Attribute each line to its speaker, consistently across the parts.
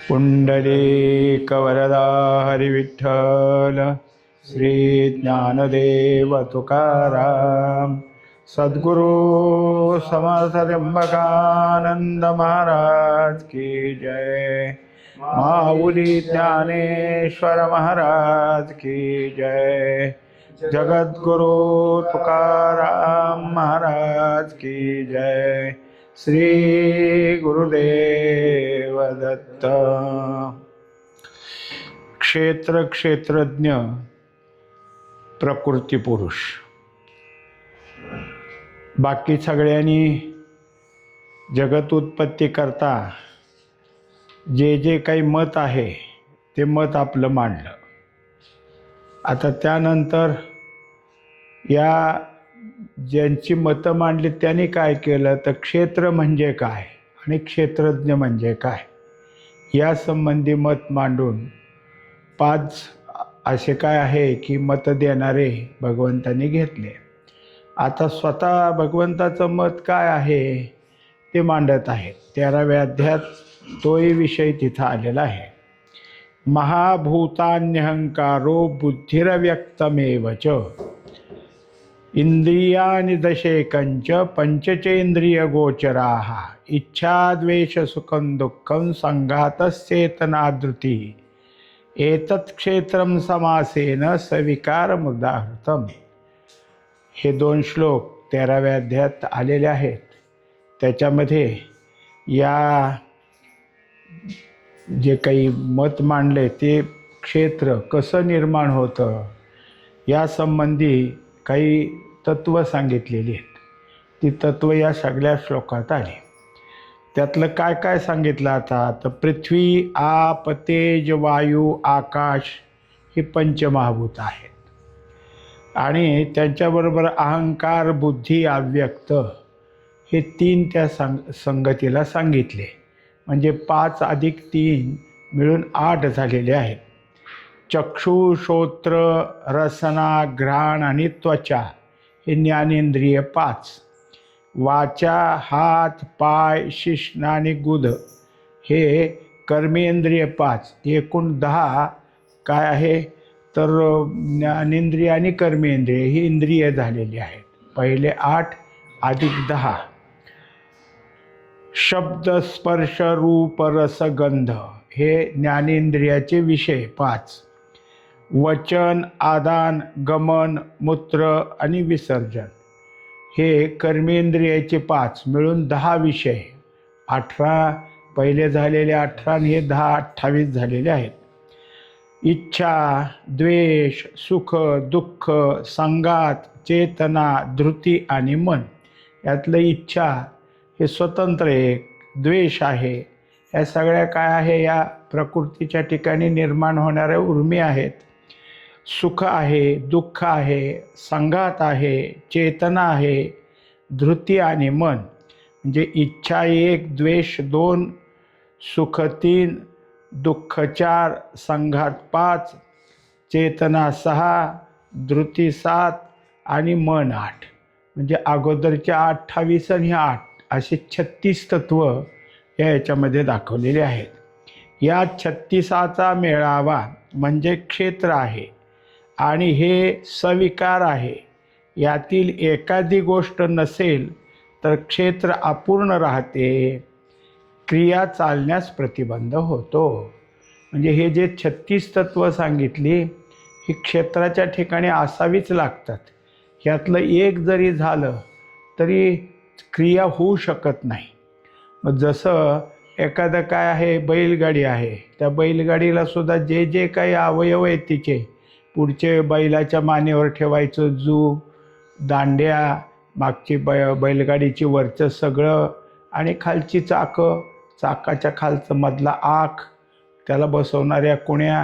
Speaker 1: पुंडलीकवरदा हरिविठ्ठल श्री ज्ञानदेव तुकाराम सद्गुरु समर्थ त्र्यंबकानंद महाराज की जय। माऊली ज्ञानेश्वर महाराज की जय। जगद्गुरु तुकाराम महाराज की जय। श्री गुरुदेव दत्त। क्षेत्र क्षेत्रज्ञ प्रकृती पुरुष। बाकी सगळ्यांनी जगत उत्पत्ती करता जे जे काही मत आहे ते मत आपलं मांडलं। आता त्यानंतर या ज्यांची मतं मांडली त्यांनी काय केलं तर क्षेत्र म्हणजे काय आणि क्षेत्रज्ञ म्हणजे काय या संबंधी मत मांडून 5 असे काय आहे की मत देणारे भगवंतांनी घेतले। आता स्वतः भगवंताचं मत काय आहे ते मांडत आहेत। 13व्या अध्यायात तोही विषय तिथं आलेला आहे। महाभूतान्यहंकारो बुद्धिरव्यक्तमेव च इंद्रियाणि दशेकंच पंचचेंद्रियगोचराः इच्छा द्वेष सुखं दुःखं संघातश्चेतनाधृतिः एतत् क्षेत्रं समासेन सविकारमुदाहृतम्। हे 2 श्लोक 13व्या अध्यायात आलेले आहेत। त्याच्यामध्ये या जे काही मत मांडले ते क्षेत्र कसं निर्माण होतं या संबंधी काही तत्व सांगितलेली आहेत। ती तत्व या सगळ्या श्लोकात आली। त्यातलं काय काय सांगितलं आता तर पृथ्वी आप तेज वायू आकाश ही पंचमहाभूत आहेत आणि त्यांच्याबरोबर अहंकार बुद्धी अव्यक्त हे 3 त्या संगतीला सांगितले। म्हणजे 5 अधिक 3 मिळून 8 झालेले आहेत। चक्षु श्रोत्र रसना घ्राण आणि त्वचा हे ज्ञानेंद्रिय 5। वाचा हात पाय शिश्न आणि गुद हे कर्मेंद्रिय 5। एकूण 10 काय आहे तर ज्ञानेंद्रिय आणि कर्मेंद्रिय ही इंद्रिय झालेली आहेत। पहिले 8 अधिक 10। शब्द स्पर्श रूप रस गंध हे ज्ञानेंद्रियाचे विषय 5। वचन आदान गमन मूत्र आणि विसर्जन हे कर्मेंद्रियाचे 5 मिळून 10 विषय। 18 पहिले झालेले 18 आणि हे 10 28 झालेले आहेत। इच्छा द्वेष सुख दुःख संघात चेतना धृती आणि मन यातलं इच्छा हे स्वतंत्र आहे। द्वेष आहे या सगळ्या काय आहे या प्रकृतीच्या ठिकाणी निर्माण होणाऱ्या उर्मी आहेत। सुख आहे दुःख आहे संघात आहे चेतना आहे धृती आणि मन। म्हणजे इच्छा 1 द्वेष 2 सुख 3 दुःख 4 संघात 5 चेतना 6 धृती 7 आणि मन 8। म्हणजे अगोदरचे 28 आणि 8 असे 36 तत्व याच्यामध्ये दाखवलेले आहेत। या 36चा मेळावा म्हणजे क्षेत्र आहे आणि हे सविकार आहे। यातील एखादी गोष्ट नसेल तर क्षेत्र अपूर्ण राहते, क्रिया चालण्यास प्रतिबंध होतो। म्हणजे हे जे 36 तत्व सांगितली ही क्षेत्राच्या ठिकाणी असावीच लागतात। ह्यातलं एक जरी झालं तरी क्रिया होऊ शकत नाही। मग जसं एखादं काय आहे बैलगाडी आहे त्या बैलगाडीला सुद्धा जे जे काही अवयव आहेत तिचे पुढचे बैलाच्या मानेवर ठेवायचं जू दांड्या मागची बैलगाडीची वरचं सगळं आणि खालची चाकं चाकाच्या खालचं मधला आख त्याला बसवणाऱ्या कुण्या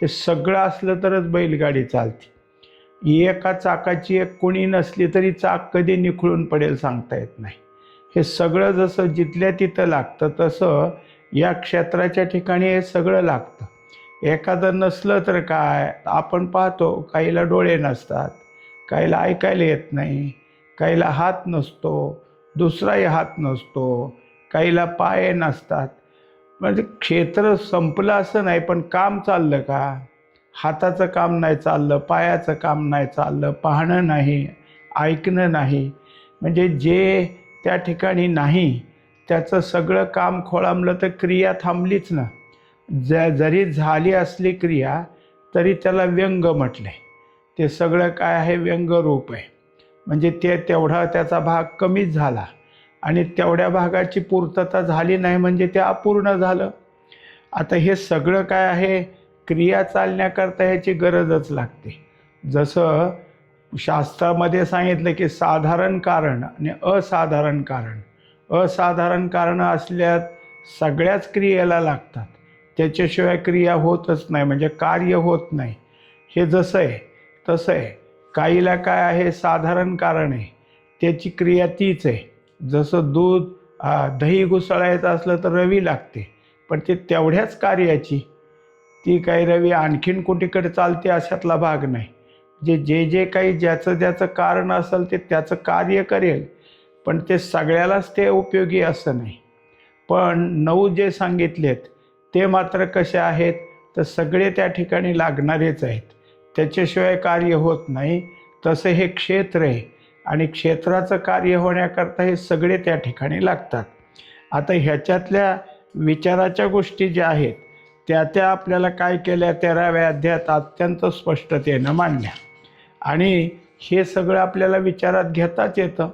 Speaker 1: हे सगळं असलं तरच बैलगाडी चालते। एका चाकाची एक कुणी नसली तरी चाक कधी निखळून पडेल सांगता येत नाही। हे सगळं जसं जिथल्या तिथं लागतं तसं या क्षेत्राच्या ठिकाणी हे सगळं लागतं। एखादं नसलं तर काय आपण पाहतो काहीला डोळे नसतात काहीला ऐकायला येत नाही काहीला हात नसतो दुसराही हात नसतो काहीला पाय नसतात म्हणजे क्षेत्र संपलं असं नाही, पण काम चाललं का? हाताचं काम नाही चाललं, पायाचं काम नाही चाललं, पाहणं नाही, ऐकणं नाही, म्हणजे जे त्या ठिकाणी नाही त्याचं सगळं काम खोळंबलं तर क्रिया थांबलीच ना. जरी झाली असली क्रिया तरी त्याला व्यंग म्हटलं आहे. ते सगळं काय आहे? व्यंगरूप आहे. म्हणजे तेवढा त्याचा भाग कमीच झाला आणि तेवढ्या भागाची पूर्तता झाली नाही म्हणजे ते अपूर्ण झालं. आता हे सगळं काय आहे? क्रिया चालण्याकरता ह्याची गरजच लागते. जसं शास्त्रामध्ये सांगितलं की साधारण कारण आणि असाधारण कारण. असाधारण कारणं असल्यात सगळ्याच क्रियेला लागतात, त्याच्याशिवाय क्रिया होतच नाही, म्हणजे कार्य होत नाही. हे जसं आहे तसं आहे. काहीला काय आहे? साधारण कारण आहे, त्याची क्रिया तीच आहे. जसं दूध दही घुसळायचं असलं तर रवी लागते, पण ते तेवढ्याच कार्याची. ती काही रवी आणखीन कुठेकडे चालते अशातला भाग नाही. जे काही ज्याचं ज्याचं कारण असेल ते त्याचं कार्य करेल, पण ते सगळ्यालाच ते उपयोगी असं नाही. पण 9 जे सांगितलेत ते मात्र कसे आहेत? तर सगळे त्या ठिकाणी लागणारेच आहेत, त्याच्याशिवाय कार्य होत नाही. तसं हे क्षेत्र आहे आणि क्षेत्राचं कार्य होण्याकरता हे सगळे त्या ठिकाणी लागतात. आता ह्याच्यातल्या विचाराच्या गोष्टी ज्या आहेत त्या आपल्याला काय केल्या? 13व्या अध्यायात अत्यंत स्पष्टतेनं मांडल्या आणि हे सगळं आपल्याला विचारात घेताच येतं.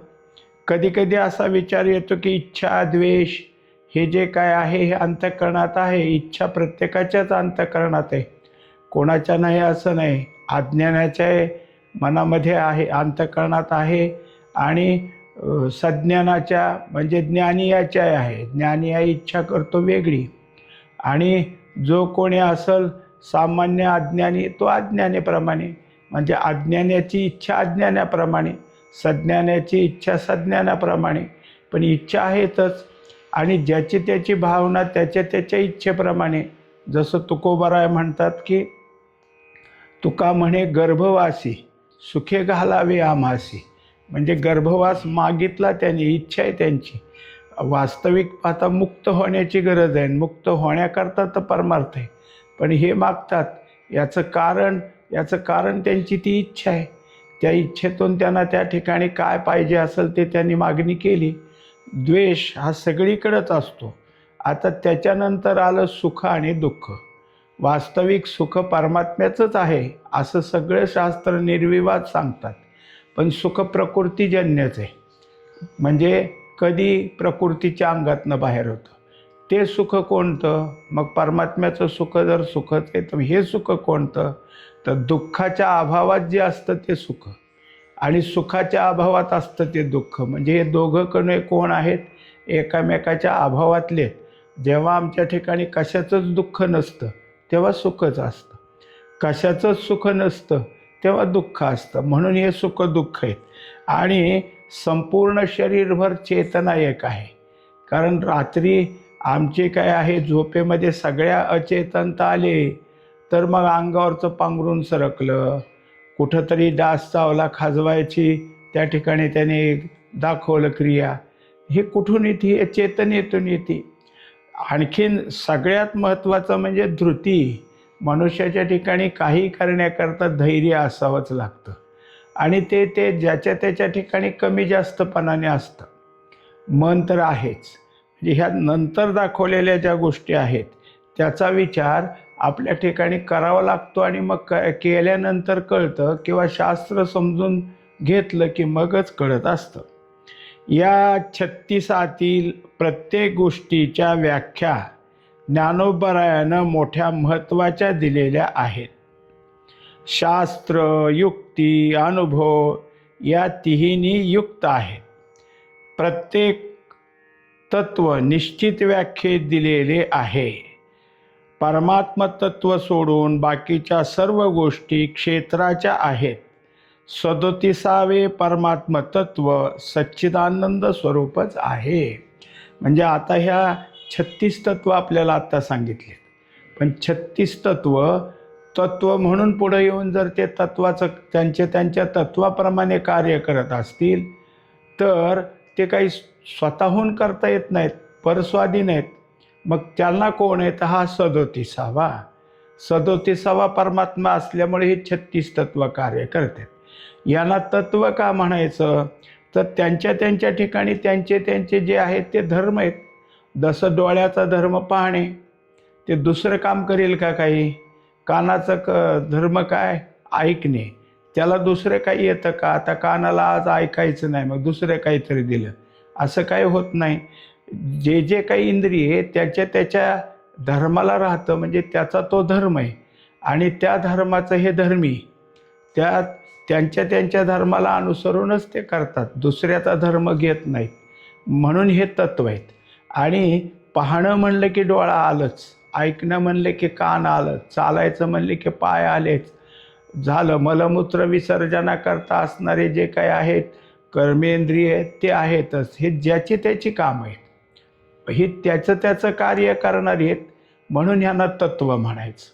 Speaker 1: कधी असा विचार येतो की इच्छा द्वेष हे जे काय आहे हे अंतःकरणात आहे. इच्छा प्रत्येकाच्याच अंतःकरणात आहे, कोणाच्या नाही असं नाही. अज्ञानाच्या मनामध्ये आहे, अंतःकरणात आहे आणि सज्ञानाच्या म्हणजे ज्ञानीयाच्या आहे. ज्ञानीया इच्छा करतो वेगळी आणि जो कोणी असल सामान्य अज्ञानी तो अज्ञानेप्रमाणे, म्हणजे अज्ञानाची इच्छा अज्ञानाप्रमाणे, सज्ञानाची इच्छा सज्ञानाप्रमाणे. पण इच्छा आहेतच आणि ज्याची त्याची भावना त्याच्या इच्छेप्रमाणे. जसं तुकोबाराय म्हणतात की तुका म्हणे गर्भवासी सुखे घालावे आम्हासी. म्हणजे गर्भवास मागितला त्याने, इच्छा आहे त्यांची. वास्तविक आता मुक्त होण्याची गरज आहे, मुक्त होण्याकरता तर परमार्थ आहे, पण हे मागतात याचं कारण त्यांची ती इच्छा आहे. त्या इच्छेतून त्यांना त्या ठिकाणी काय पाहिजे असेल ते त्यांनी मागणी केली. द्वेष हा सगळीकडेच असतो. आता त्याच्यानंतर आलं सुख आणि दुःख. वास्तविक सुख परमात्म्याचंच आहे असं सगळे शास्त्र निर्विवाद सांगतात, पण सुख प्रकृतीजन्यच आहे. म्हणजे कधी प्रकृतीच्या अंगातनं बाहेर होतं ते सुख कोणतं? मग परमात्म्याचं सुख जर सुखच आहे तर हे सुख कोणतं? तर दुःखाच्या अभावात जे असतं ते सुख आणि सुखाच्या अभावात असतं ते दुःख. म्हणजे हे दोघं कोण आहेत? एकामेकाच्या अभावातले. जेव्हा आमच्या ठिकाणी कशाचंच दुःख नसतं तेव्हा सुखच असतं, कशाचंच सुख नसतं तेव्हा दुःख असतं. म्हणून हे सुख दुःख आहेत आणि संपूर्ण शरीरभर चेतना एक आहे. कारण रात्री आमचे काय आहे, झोपेमध्ये सगळ्या अचेतनता आले तर मग अंगावरचं पांघरून सरकलं, कुठंतरी डास चावला खाजवायची, त्या ठिकाणी त्याने दाखवलं क्रिया. हे कुठून येते? चेतनेतून येते. आणखीन सगळ्यात महत्त्वाचं म्हणजे धृती. मनुष्याच्या ठिकाणी काही करण्याकरता धैर्य असावंच लागतं आणि ते ज्याच्या त्याच्या ठिकाणी कमी जास्तपणाने असतं. मन तर आहेच. म्हणजे ह्या नंतर दाखवलेल्या ज्या गोष्टी आहेत त्याचा विचार आपल्या ठिकाणी करावा लागतो आणि मग केल्यानंतर कळतं किंवा शास्त्र समजून घेतलं की मगच कळत असतं. या 36 प्रत्येक गोष्टीच्या व्याख्या ज्ञानोबरायानं मोठ्या महत्त्वाच्या दिलेल्या आहेत. शास्त्र, युक्ती, अनुभव या तिन्ही युक्त आहेत. प्रत्येक तत्व निश्चित व्याख्येत दिलेले आहे. परमात्म तत्व सोडून बाकीच्या सर्व गोष्टी क्षेत्राच्या आहेत. 37वे परमात्म तत्व सच्चिदानंद स्वरूपच आहे. म्हणजे आता ह्या 36 तत्व आपल्याला आत्ता सांगितले, पण 36 तत्व म्हणून पुढे येऊन जर ते तत्वाचं त्यांच्या तत्वाप्रमाणे कार्य करत असतील तर ते काही स्वतःहून करता येत नाहीत, परस्वाधीन आहेत. मग त्यांना कोण आहे तर हा 37वा परमात्मा असल्यामुळे हे 36 तत्व कार्य करतात। यांना तत्व का म्हणायचं तर त्यांच्या त्यांच्या ठिकाणी त्यांचे त्यांचे जे आहेत ते धर्म आहेत। जसं डोळ्याचा धर्म पाहणे, ते दुसरं काम करेल का काही? कानाचं धर्म काय? ऐकणे, त्याला दुसरं काही येतं का? आता कानाला आज ऐकायचं नाही, मग दुसरं काहीतरी दिलं, असं काही होत नाही। जे जे काही इंद्रिय त्याच्या त्याच्या धर्माला राहतं, म्हणजे त्याचा तो धर्म आहे आणि त्या धर्माचं हे धर्मी त्यांच्या त्यांच्या धर्माला अनुसरूनच ते करतात, दुसऱ्याचा धर्म घेत नाहीत। म्हणून हे तत्व आहेत। आणि पाहणं म्हणलं की डोळा आलंच, ऐकणं म्हणलं की कान आलं, चालायचं म्हणलं की पाय आलेच, झालं। मलमूत्र विसर्जनाकरता असणारे जे काही आहेत कर्मेंद्रिय ते आहेतच, हे ज्याची त्याची काम आहेत, हे त्याचं त्याचं कार्य करणारी आहेत, म्हणून ह्यांना तत्व म्हणायचं।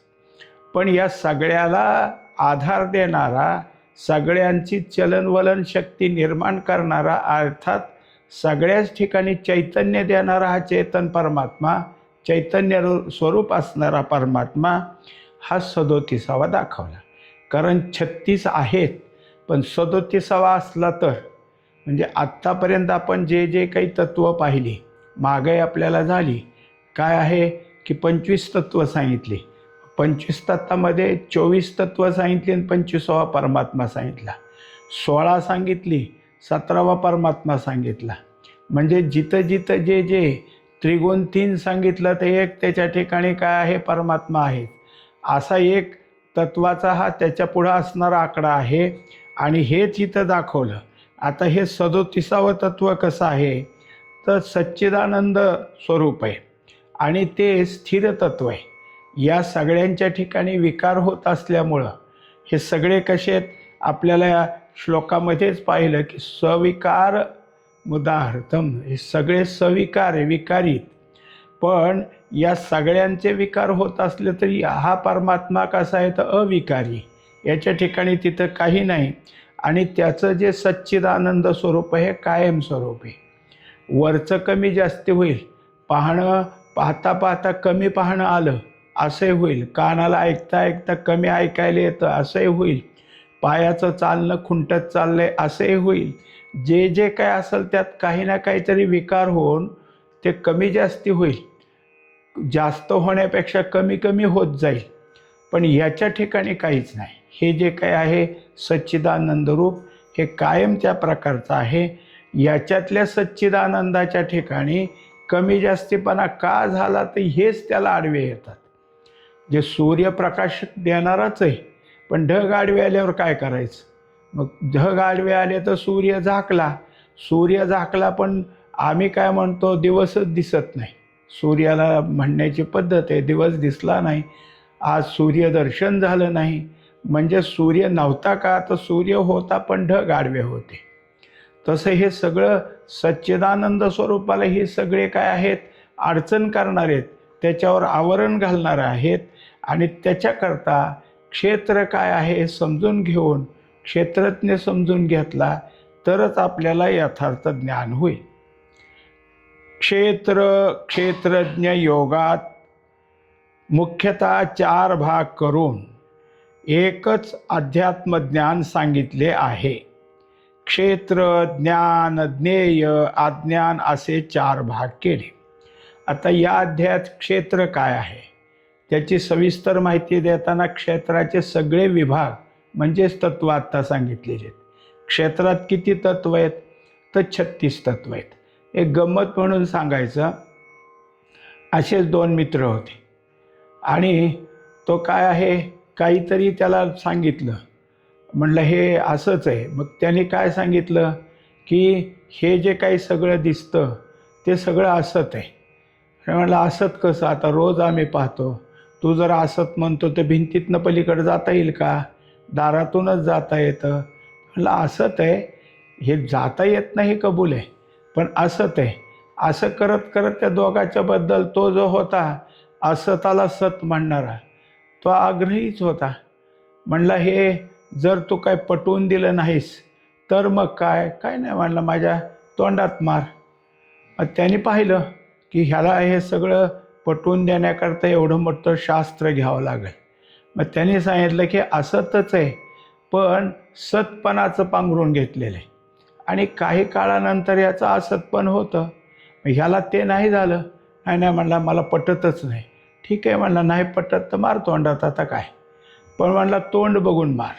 Speaker 1: पण या सगळ्याला आधार देणारा, सगळ्यांची चलनवलन शक्ती निर्माण करणारा, अर्थात सगळ्याच ठिकाणी चैतन्य देणारा हा चेतन परमात्मा, चैतन्य स्वरूप असणारा परमात्मा हा 37वा दाखवला। कारण 36 आहेत, पण 37वा असला तर, म्हणजे आत्तापर्यंत आपण जे जे काही तत्त्व पाहिली, मागे आपल्याला झाली काय आहे की 25 तत्त्व सांगितली। 25 तत्वामध्ये 24 तत्त्व सांगितली आणि 25वा परमात्मा सांगितला। 16 सांगितली, 17वा परमात्मा सांगितला। म्हणजे जिथं जिथं जे जे त्रिगुण 3 सांगितलं तर एक त्याच्या ठिकाणी काय आहे? परमात्मा आहे। असा एक तत्वाचा हा त्याच्या पुढं असणारा आकडा आहे आणि हेच इथं दाखवलं। आता हे 37वं तत्व कसं आहे तर सच्चिदानंद स्वरूप आहे आणि ते स्थिर तत्व आहे। या सगळ्यांच्या ठिकाणी विकार होत असल्यामुळं हे सगळे कसे आहेत? आपल्याला या श्लोकामध्येच पाहिलं की सविकार मुदाहृतम, हे सगळे सविकार आहे, विकारी। पण या सगळ्यांचे विकार होत असले तरी हा परमात्मा कसा आहे तर अविकारी, याच्या ठिकाणी तिथं काही नाही आणि त्याचं जे सच्चिदानंद स्वरूप आहे कायम स्वरूप आहे। वरचं कमी जास्त होईल, पाहता पाहता कमी पाहणं आलं असंही होईल, कानाला ऐकता ऐकता कमी ऐकायला येतं असंही होईल, पायाचं चालणं खुंटत चाललंय असंही होईल। जे जे काय असेल त्यात काही ना काहीतरी विकार होऊन ते कमी जास्ती होईल, जास्त होण्यापेक्षा कमी कमी होत जाईल। पण याच्या ठिकाणी काहीच नाही, हे जे काय आहे सच्चिदानंद रूप हे कायम त्या प्रकारचं आहे। याच्यातल्या सच्चिदानंदाच्या ठिकाणी कमी जास्तीपणा का झाला तर हेच त्याला आडवे येतात। जे सूर्यप्रकाश देणारच आहे, पण ढग आडवे आल्यावर काय करायचं? मग ढग आडवे आले तर सूर्य झाकला, पण आम्ही काय म्हणतो दिवसच दिसत नाही। सूर्याला म्हणण्याची पद्धत आहे दिवस दिसला नाही, आज सूर्यदर्शन झालं नाही, म्हणजे सूर्य नव्हता का तर सूर्य होता पण ढग आडवे होते। तसं हे सगळं सच्चिदानंद स्वरूपाला हे सगळे काय आहेत? अडचण करणारे आहेत, त्याच्यावर आवरण घालणारे आहेत आणि त्याच्याकरता क्षेत्र काय आहे हे समजून घेऊन, क्षेत्रज्ञ समजून घेतला तरच आपल्याला यथार्थ ज्ञान होईल। क्षेत्रज्ञ योगात मुख्यतः 4 भाग करून एकच अध्यात्मज्ञान सांगितले आहे। क्षेत्र, ज्ञान, ज्ञेय, अज्ञान असे 4 भाग केले। आता या अध्यायात क्षेत्र काय आहे त्याची सविस्तर माहिती देताना क्षेत्राचे सगळे विभाग म्हणजेच तत्व आत्ता सांगितलेले आहेत। क्षेत्रात किती तत्व आहेत तर 36 तत्व आहेत। एक गंमत म्हणून सांगायचं, असेच 2 मित्र होते आणि तो काय आहे काहीतरी त्याला सांगितलं, म्हणलं हे असंच आहे। मग त्याने काय सांगितलं की हे जे काही सगळं दिसतं ते सगळं असत आहे। म्हणलं असत कसं? आता रोज आम्ही पाहतो, तू जर असत म्हणतो तर भिंतीतनं पलीकडे जाता येईल का? दारातूनच जाता येतं। म्हणलं असत आहे, हे जाता येत नाही कबूल आहे, पण असत आहे। असं करत करत त्या दोघाच्या बद्दल तो जो होता असताला सत म्हणणारा तो आग्रहीच होता। म्हणला हे जर तू काय पटवून दिलं नाहीस तर मग काय नाही, म्हणलं माझ्या तोंडात मार। मग त्याने पाहिलं की ह्याला हे सगळं पटवून देण्याकरता एवढं मोठं शास्त्र घ्यावं लागेल. मग त्यांनी सांगितलं की असतच आहे, पण सतपणाचं पांघरून घेतलेलं आहे आणि काही काळानंतर याचं असतपण होतं. ह्याला ते नाही झालं. नाही म्हणला मला पटतच नाही. ठीक आहे म्हणला, नाही पटत तर मार तोंडात, आता काय. पण म्हणला तोंड बघून मार.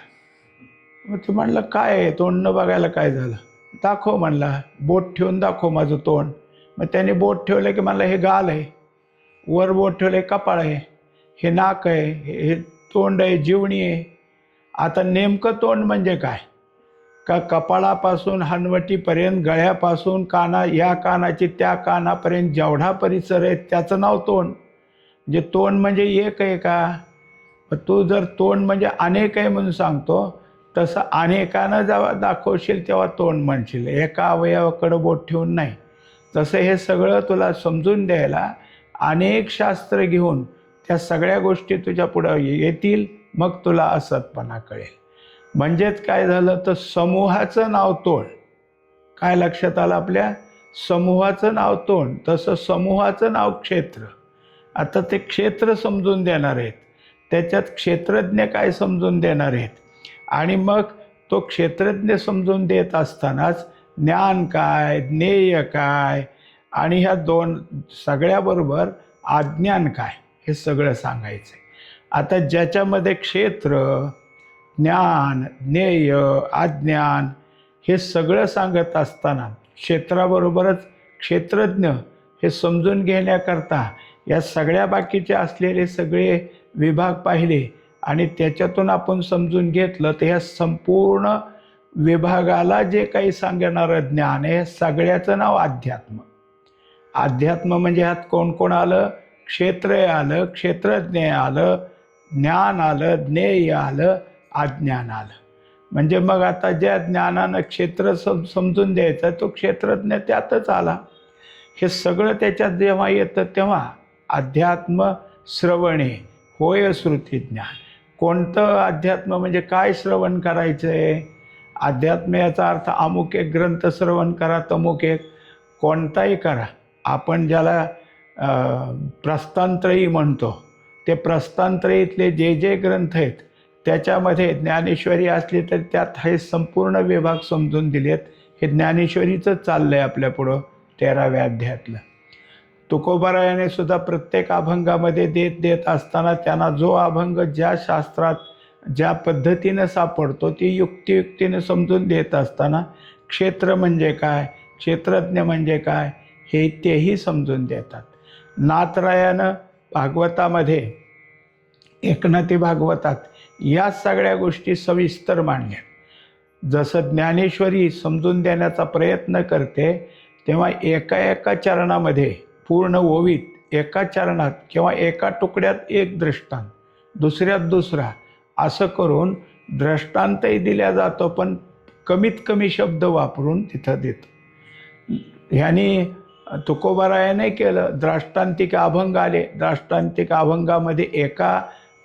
Speaker 1: मग ते म्हणलं काय आहे, तोंड न बघायला काय झालं, दाखव म्हणला, बोट ठेवून दाखव माझं तोंड. मग त्याने बोट ठेवलं की म्हणलं हे गाल आहे, वर बोट ठेवलं कपाळ आहे, हे नाक आहे, हे तोंड आहे, जीवणी आहे. आता नेमकं तोंड म्हणजे काय, का कपाळापासून हनवटीपर्यंत, गळ्यापासून या कानाची त्या कानापर्यंत जेवढा परिसर आहे त्याचं नाव तोंड. म्हणजे तोंड म्हणजे एक आहे का? तू जर तोंड म्हणजे अनेक आहे म्हणून सांगतो, तसं अनेकानं जेव्हा दाखवशील तेव्हा तोंड म्हणशील, एका अवयवाकडं बोट ठेवून नाही. तसं हे सगळं तुला समजून द्यायला अनेक शास्त्र घेऊन त्या सगळ्या गोष्टी तुझ्या पुढं येतील, मग तुला असतपणा कळेल. म्हणजेच काय झालं तर समूहाचं नाव तोंड. काय लक्षात आलं आपल्या? समूहाचं नाव तोंड, तसं समूहाचं नाव क्षेत्र. आता ते क्षेत्र समजून देणार आहेत, त्याच्यात क्षेत्रज्ञ काय समजून देणार आहेत, आणि मग तो क्षेत्रज्ञ समजून देत असतानाच ज्ञान काय, ज्ञेय काय, आणि ह्या दोन सगळ्याबरोबर अज्ञान काय, हे सगळं सांगायचं आहे. आता ज्याच्यामध्ये क्षेत्र, ज्ञान, ज्ञेय, अज्ञान हे सगळं सांगत असताना क्षेत्राबरोबरच क्षेत्रज्ञ हे समजून घेण्याकरता या सगळ्या बाकीचे असलेले सगळे विभाग पाहिले आणि त्याच्यातून आपण समजून घेतलं तर ह्या संपूर्ण विभागाला जे काही सांगणारं ज्ञान आहे, सगळ्याचं नाव अध्यात्म. अध्यात्म म्हणजे ह्यात कोण कोण आलं? क्षेत्र आलं, क्षेत्रज्ञ आलं, ज्ञान आलं, ज्ञेय आलं, अज्ञान आलं. म्हणजे मग आता ज्या ज्ञानानं क्षेत्र समजून द्यायचं तो क्षेत्रज्ञ त्यातच आला. हे सगळं त्याच्यात जेव्हा येतं तेव्हा अध्यात्म श्रवणे होय श्रुतिज्ञान. कोणतं अध्यात्म म्हणजे काय श्रवण करायचं आहे? अध्यात्म याचा अर्थ अमुक एक ग्रंथ श्रवण करा, तमुक एक कोणताही करा. आपण ज्याला प्रस्थानत्रयी म्हणतो, ते प्रस्थानत्रयीतले जे जे ग्रंथ आहेत त्याच्यामध्ये ज्ञानेश्वरी असली तर त्यात हे संपूर्ण विभाग समजून दिलेत. हे ज्ञानेश्वरीचंच चाललं आहे आपल्यापुढं 13व्या अध्यायातलं. तुकोबारायाने सुद्धा प्रत्येक अभंगामध्ये देत असताना त्यांना जो अभंग ज्या शास्त्रात ज्या पद्धतीनं सापडतो ती युक्तियुक्तीनं समजून देत असताना क्षेत्र म्हणजे काय, क्षेत्रज्ञ म्हणजे काय, हे तेही समजून देतात. नाथरायानं भागवतामध्ये, एकनाथी भागवतात या सगळ्या गोष्टी सविस्तर मांडल्या. जसं ज्ञानेश्वरी समजून देण्याचा प्रयत्न करते तेव्हा एका चरणामध्ये पूर्ण ओवीत एका चरणात किंवा एका तुकड्यात एक दृष्टांत, दुसऱ्यात दुसरा, असं करून दृष्टांतही दिल्या जातो, पण कमीत कमी शब्द वापरून तिथं देतो. ह्यानी तुकोबारायाने केलं. द्राष्टांतिक अभंग आले. द्राष्टांतिक अभंगामध्ये एका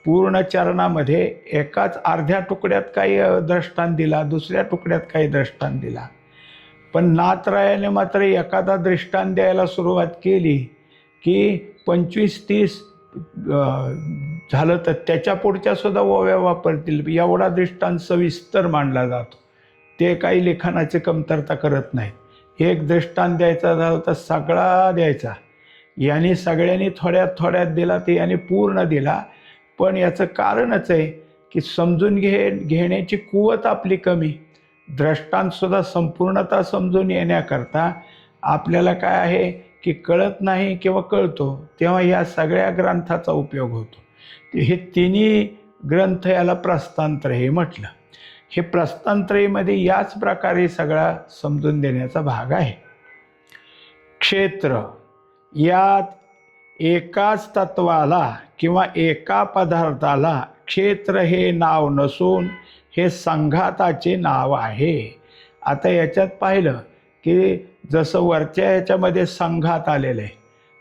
Speaker 1: पूर्ण चरणामध्ये एकाच अर्ध्या तुकड्यात काही दृष्टांत दिला, दुसऱ्या तुकड्यात काही दृष्टांत दिला. पण नाथरायाने मात्र एखादा दृष्टांत द्यायला सुरुवात केली की 25-30 झालं तर त्याच्या पुढच्या सुद्धा ओव्या वापरतील, एवढा दृष्टांत सविस्तर मांडला जातो. ते काही लेखनाची कमतरता करत नाहीत. एक दृष्टांत द्यायचा झाला तर सगळा द्यायचा. यांनी सगळ्यांनी थोड्यात दिला, ते यांनी पूर्ण दिला. पण याचं कारणच आहे की समजून घेण्याची कुवत आपली कमी. दृष्टांतसुद्धा संपूर्णता समजून येण्याकरता आपल्याला काय आहे की कळत नाही किंवा कळतो, तेव्हा या सगळ्या ग्रंथाचा उपयोग होतो. हे तिन्ही ग्रंथ याला प्रस्थानत्रयी म्हटलं. हे प्रस्थानत्रयीमध्ये याच प्रकारे सगळा समजून देण्याचा भाग आहे. क्षेत्र, यात एकाच तत्वाला किंवा एका पदार्थाला क्षेत्र हे नाव नसून हे संघाताचे नाव आहे. आता याच्यात पाहिलं की जसं वरच्या याच्यामध्ये संघात आलेलं आहे.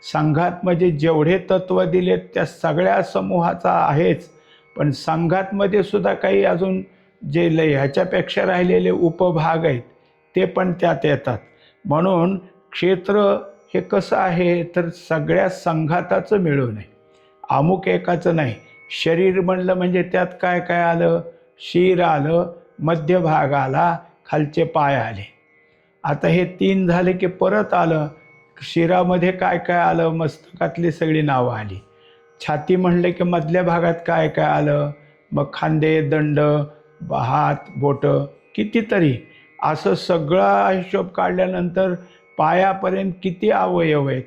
Speaker 1: संघात म्हणजे जेवढे तत्व दिलेत त्या सगळ्या समूहाचा आहेच, पण संघातमध्ये सुद्धा काही अजून जे ह्याच्यापेक्षा राहिलेले उपभाग आहेत ते पण त्यात येतात. म्हणून क्षेत्र हे कसं आहे तर सगळ्या संघाताचं मिळून आहे, अमुक एकाचं नाही. शरीर म्हणलं म्हणजे त्यात काय काय आलं? शिर आलं, मध्यभाग आला, खालचे पाय आले. आता हे 3 झाले की परत आलं शिरामध्ये काय काय आलं? मस्तकातली सगळी नावं आली. छाती म्हणले की मधल्या भागात काय काय आलं? मग खांदे, दंड, हात, बोटं, कितीतरी. असं सगळा हिशोब काढल्यानंतर पायापर्यंत किती अवयव आहेत?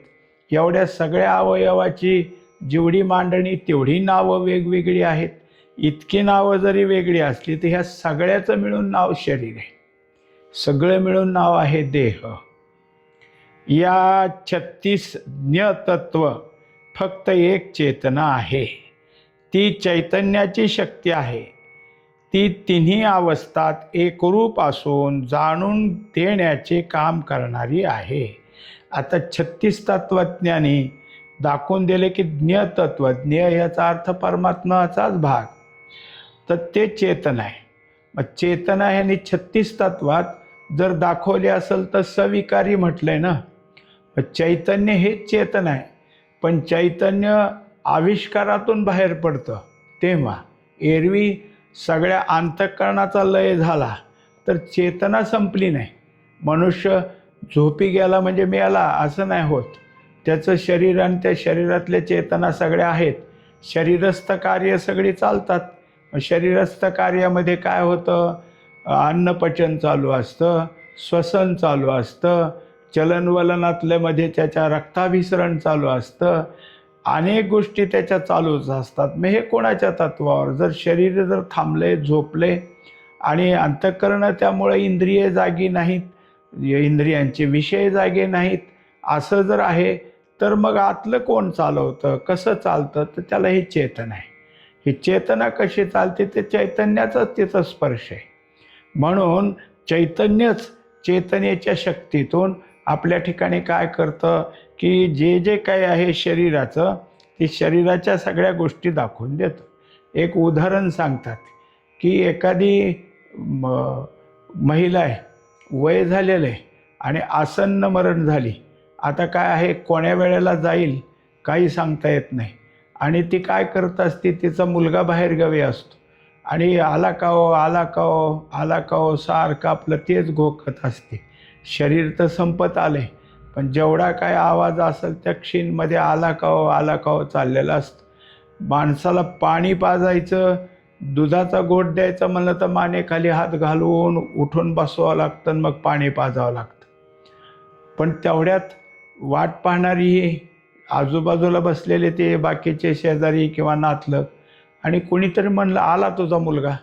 Speaker 1: एवढ्या सगळ्या अवयवाची जेवढी मांडणी तेवढी नावं वेगवेगळी आहेत. इतकी नावं जरी वेगळी असली तर ह्या सगळ्याचं मिळून नाव शरीर आहे. सगळं मिळून नाव आहे देह. या 36 ज्ञतत्व फक्त एक चेतना आहे. ती चैतन्याची शक्ती आहे. ती तिन्ही अवस्थात एकरूप असून जाणून देण्याचे काम करणारी आहे. आता 36 तत्वज्ञानी दाखवून दिले की ज्ञतत्व, ज्ञ याचा अर्थ परमात्म्याचाच भाग, तर ते चेतन आहे. मग चेतना ह्यांनी 36 तत्वात जर दाखवले असेल तर सविकारी म्हटलंय ना. चैतन्य हेच चेतन आहे, पण चैतन्य आविष्कारातून बाहेर पडतं. तेव्हा एरवी सगळ्या अंतःकरणाचा लय झाला तर चेतना संपली नाही. मनुष्य झोपी गेला म्हणजे मेला असं नाही होत. त्याचं शरीर आणि त्या शरीरातल्या चेतना सगळ्या आहेत. शरीरस्थ कार्य सगळी चालतात. शरीरस्थ कार्यामध्ये काय होतं? अन्नपचन चालू असतं, श्वसन चालू असतं, चलनवलनातल्यामध्ये त्याच्या रक्ताभिसरण चालू असतं, अनेक गोष्टी त्याच्या चालूच असतात. मग हे कोणाच्या तत्वावर? जर शरीर जर थांबले, झोपले आणि अंतःकरण त्यामुळे इंद्रिय जागी नाहीत, इंद्रियांचे विषय जागे नाहीत, असं जर आहे तर मग आतलं कोण चालवतं? कसं चालतं? तर त्याला ही चेतना आहे. ही चेतना कशी चालते? ते चैतन्याचाच तिचा स्पर्श आहे. म्हणून चैतन्यच चेतनेच्या शक्तीतून आपल्या ठिकाणी काय करतं की जे जे काही आहे शरीराचं, ते शरीराच्या सगळ्या गोष्टी दाखवून देतं. एक उदाहरण सांगतात की एखादी महिला आहे, वय झालेलं आहे आणि आसन्न मरण झाली. आता काय आहे, कोण्या वेळेला जाईल काही सांगता येत नाही. आणि ती काय करत असते, तिचा मुलगा बाहेरगावी असतो आणि आला का हो, आला का हो, आला का हो, सारखं आपलं तेच घोकत असते. शरीर तर संपत आले, पण जेवढा काय आवाज असेल त्या क्षीणमध्ये आला का हो, आला का हो चाललेलं असतं. माणसाला पाणी पाजायचं, दुधाचा घोट द्यायचा म्हणलं तर मानेखाली हात घालून उठून बसवावं लागतं आणि मग पाणी पाजावं लागतं. पण तेवढ्यात वाट पाहणारी आजूबाजूला बसलेले ते बाकीचे शेजारी किंवा नातलग, आणि कुणीतरी म्हणलं आला तुझा मुलगा,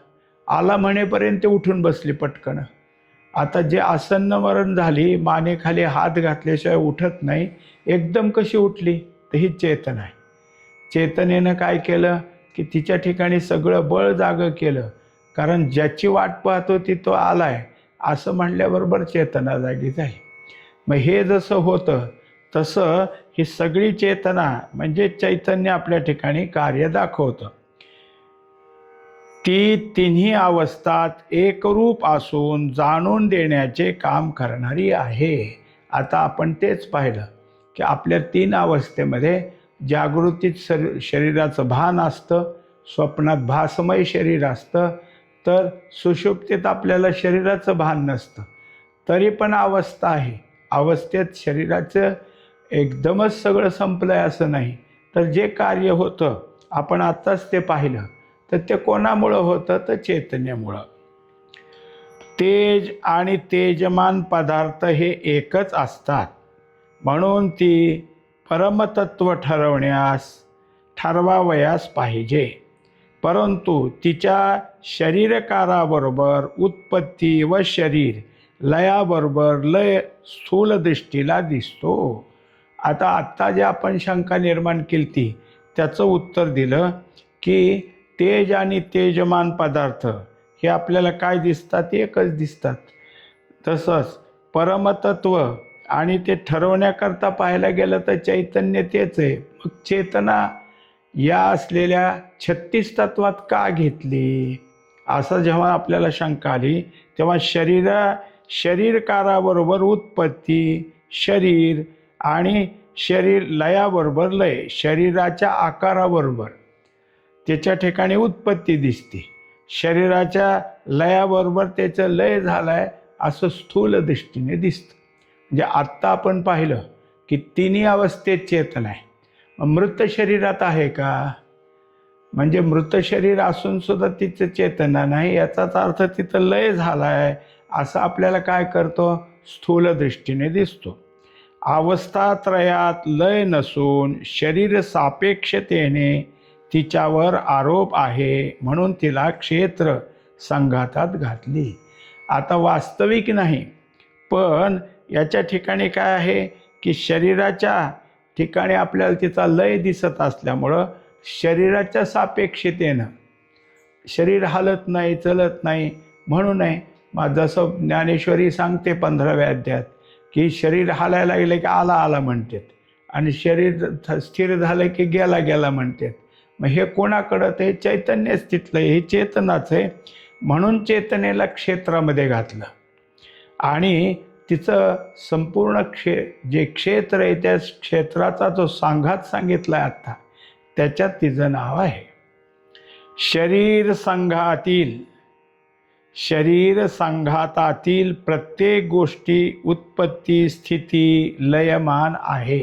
Speaker 1: आला म्हणेपर्यंत ते उठून बसली पटकन. आता जे आसन्न मरण झाली, मानेखाली हात घातल्याशिवाय उठत नाही, एकदम कशी उठली? तर ही चेतना आहे. चेतनेनं काय केलं की तिच्या ठिकाणी सगळं बळ जागं केलं. कारण ज्याची वाट पाहत होती तो आलाय असं म्हणल्याबरोबर चेतना जागी झाली. मग हे जसं होतं तसं ही सगळी चेतना म्हणजे चैतन्य आपल्या ठिकाणी कार्य दाखवतं. ती तिन्ही अवस्थात एकरूप असून जाणून देण्याचे काम करणारी आहे. आता आपण तेच पाहिलं की आपल्या 3 अवस्थेमध्ये जागृतीत शरीराचं भान असतं, स्वप्नात भासमय शरीर असतं, तर सुषुप्तीत आपल्याला शरीराचं भान नसतं. तरी पण अवस्था आहे. अवस्थेत शरीराचं एकदमच सगळं संपलं आहे असं नाही. तर जे कार्य होतं आपण आत्ताच ते पाहिलं, तर ते कोणामुळं होतं? तर चैतन्यामुळं. तेज आणि तेजमान पदार्थ हे एकच असतात, म्हणून ती परमतत्व ठरवावयास पाहिजे. परंतु तिच्या शरीरकाराबरोबर उत्पत्ती व शरीर लयाबरोबर लय स्थूल दृष्टीला दिसतो. आत्ता जे आपण शंका निर्माण केली ती त्याचं उत्तर दिलं की तेज आणि तेजमान पदार्थ हे आपल्याला काय दिसतात? एकच दिसतात. तसंच परमतत्व आणि ते ठरवण्याकरता पाहायला गेलं तर चैतन्य तेच आहे. मग चेतना या असलेल्या 36 तत्वात का घेतली? असं जेव्हा आपल्याला शंका आली तेव्हा शरीरकाराबरोबर उत्पत्ती, शरीर आणि शरीर लयाबरोबर लय, शरीराच्या आकाराबरोबर त्याच्या ठिकाणी उत्पत्ती दिसते, शरीराच्या लयाबरोबर त्याचं लय झालाय असं स्थूल दृष्टीने दिसतं. म्हणजे आत्ता आपण पाहिलं की तिन्ही अवस्थेत चेतन आहे. मृत शरीरात आहे का? म्हणजे मृत शरीर असून सुद्धा तिचं चेतना नाही, याचाच अर्थ तिथं लय झालाय असं आपल्याला काय करतो, स्थूल दृष्टीने दिसतो. अवस्थात्रयात लय नसून शरीर सापेक्षतेने तिच्यावर आरोप आहे, म्हणून तिला क्षेत्र संघातात घातली. आता वास्तविक नाही, पण याच्या ठिकाणी काय आहे की शरीराच्या ठिकाणी आपल्याला तिचा लय दिसत असल्यामुळं शरीराच्या सापेक्षतेनं शरीर हलत नाही, चलत नाही म्हणून आहे. मग जसं ज्ञानेश्वरी सांगते 15व्या अध्यायात की शरीर हालायला लागले की आला आला म्हणतात आणि शरीर स्थिर झालं की गेला गेला म्हणतात. मग हे कोणाकडं? ते चैतन्यच तिथलं, हे चेतनाच आहे. म्हणून चेतनेला क्षेत्रामध्ये घातलं आणि तिचं संपूर्ण जे क्षेत्र आहे त्या क्षेत्राचा जो सांघात सांगितला आहे आत्ता, त्याच्यात तिचं नाव आहे. शरीर संघातातील प्रत्येक गोष्टी उत्पत्ती स्थिती लयमान आहे.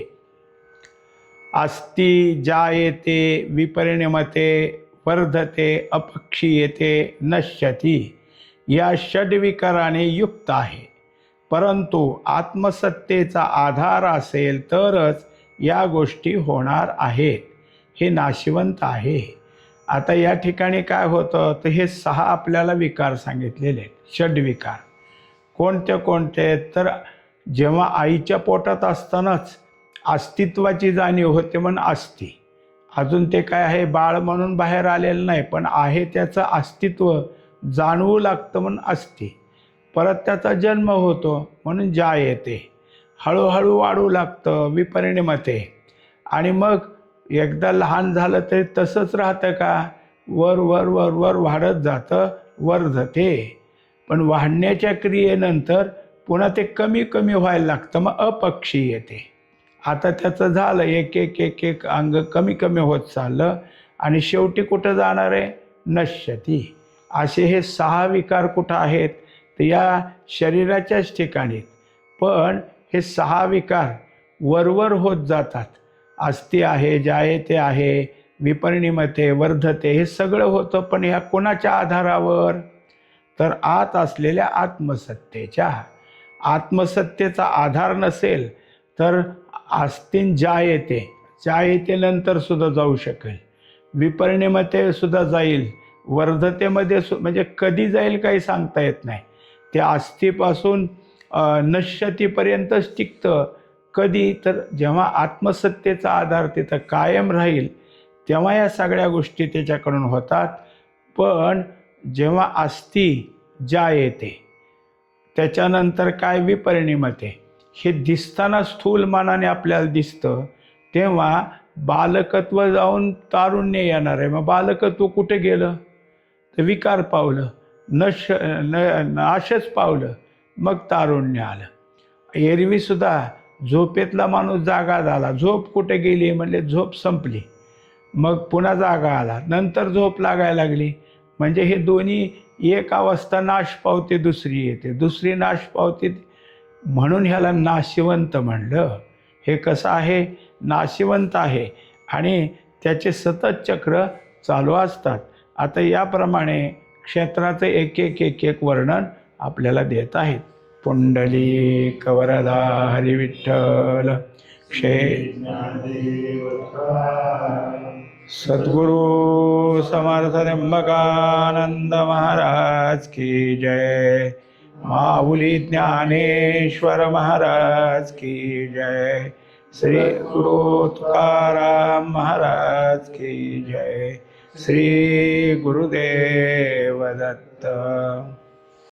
Speaker 1: अस्ति जायते विपरिणमते वर्धते अपक्षीयते नश्यती या षड्विकाराने युक्त आहे. परंतु आत्मसत्तेचा आधार असेल तरच या गोष्टी होणार आहेत. हे नाशिवंत आहे. आता या ठिकाणी काय होतं तर हे 6 आपल्याला विकार सांगितलेले आहेत, षड्विकार. कोणते कोणते? तर जेव्हा आईच्या पोटात असतानाच अस्तित्वाची जाणीव होते म्हणून अस्ति. अजून ते काय आहे, बाळ म्हणून बाहेर आलेलं नाही, पण आहे त्याचं अस्तित्व जाणवू लागतं म्हणून अस्ति. परत त्याचा जन्म होतो म्हणून जायते, हळूहळू वाढू लागतं विपरिणमते, आणि मग एकदा लहान झालं तरी तसंच राहतं का? वर वर वर वर वाढत जातं, वर्धते. पण वाढण्याच्या क्रियेनंतर पुन्हा ते कमी कमी व्हायला लागतं, मग अपक्षी येते. आता त्याचं झालं एक एक एक एक अंग कमी कमी होत चाललं आणि शेवटी कुठं जाणार आहे? नश्यती. असे हे 6 विकार कुठं आहेत? तर या शरीराच्याच ठिकाणी. पण हे 6 विकार वरवर होत जातात. अस्ति आहे, जायते आहे, विपरिणमते, वर्धते, हे सगळं होतं. पण ह्या कोणाच्या आधारावर? तर आत असलेल्या आत्मसत्तेच्या. आत्मसत्तेचा आधार नसेल तर अस्तिन जायते, जायते नंतर सुद्धा जाऊ शकेल, विपरिणमते सुद्धा जाईल, वर्धतेमध्ये म्हणजे कधी जाईल काही सांगता येत नाही. ते अस्थिपासून नश्यतीपर्यंतच टिकतं. कधी? तर जेव्हा आत्मसत्तेचा आधार तिथं कायम राहील तेव्हा या सगळ्या गोष्टी त्याच्याकडून होतात. पण जेव्हा अस्ति जायते त्याच्यानंतर काय? विपरिणमते. हे दिसताना स्थूल मानाने आपल्याला दिसतं, तेव्हा बालकत्व जाऊन तारुण्य येणार आहे. मग बालकत्व कुठे गेलं? तर विकार पावलं, नाशच पावलं, मग तारुण्य आलं. एरवीसुद्धा झोपेतला माणूस जागा झाला, झोप कुठे गेली म्हणले झोप संपली, मग पुन्हा जागा आला, नंतर झोप लागायला लागली. म्हणजे हे दोन्ही एक अवस्था नाश पावते, दुसरी येते, दुसरी नाश पावते, म्हणून ह्याला नाशिवंत म्हणलं. हे कसं आहे? नाशिवंत आहे आणि त्याचे सतत चक्र चालू असतात. आता याप्रमाणे क्षेत्राचं एक एक एक एक वर्णन आपल्याला देत आहेत. पुंडलिक वरदा हरी विठ्ठल सद्गुरु समर्थ त्र्यंबकानंद महाराज की जय. माऊली ज्ञानेश्वर महाराज की जय. श्री गुरु तुकाराम महाराज की जय. श्री गुरुदेव दत्त.